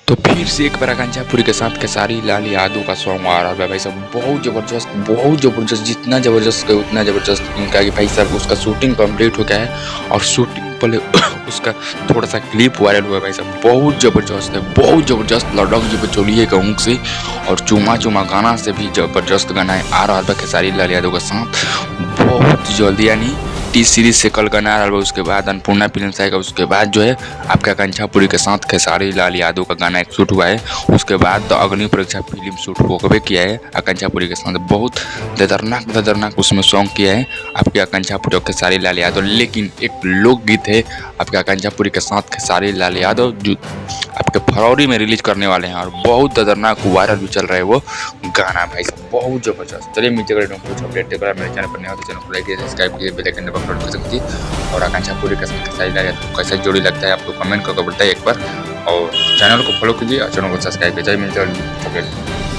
तो फिर से एक बार आकांक्षापुरी के साथ खेसारी लाल यादव का सॉन्ग आ रहा है भाई साहब। बहुत ज़बरदस्त, जितना ज़बरदस्त है उतना ज़बरदस्त इनका कि भाई साहब उसका शूटिंग कंप्लीट हो गया है और शूटिंग पहले उसका थोड़ा सा क्लिप वायरल हुआ है भाई साहब। बहुत ज़बरदस्त है, बहुत ज़बरदस्त लड़क जी चलिए कहूँ से। और चुमा चुमा गाना से भी ज़बरदस्त गाना है आ रहा है खेसारी लाल यादव के साथ बहुत जल्दी, यानी टी सीरीज से कल गाना आ रहा है। उसके बाद अन्नपूर्णा फिल्म आएगा, उसके बाद जो है आपके आकांक्षापुरी के साथ खेसारी लाल यादव का गाना एक शूट हुआ है। उसके बाद तो अग्नि परीक्षा फिल्म शूट होकर किया है आकांक्षापुरी के साथ। बहुत खतरनाक उसमें सॉन्ग किया है आपके आकांक्षापुरी और खेसारी लाल यादव। लेकिन एक लोकगीत है आपके आकांक्षापुरी के साथ खेसारी लाल यादव जो आपके फरवरी में रिलीज करने वाले हैं और बहुत खतरनाक वायरल भी चल रहा है वो गाना भाई साहब, बहुत जबरदस्त। चलिए मिलते हैं कुछ अपडेट देकर मेरे चैनल पर नहीं हो तो चैनल को लाइक कीजिए, सब्सक्राइब कीजिए, बेल आइकन दबाकर कर सकती है। और आकांक्षापुरी के साथ खेसारी लाल यादव कैसा जोड़ी लगता है आपको कमेंट करके बताइए एक बार, और चैनल को फॉलो कीजिए और चैनल को सब्सक्राइब कीजिए। मिलते हैं अपडेट।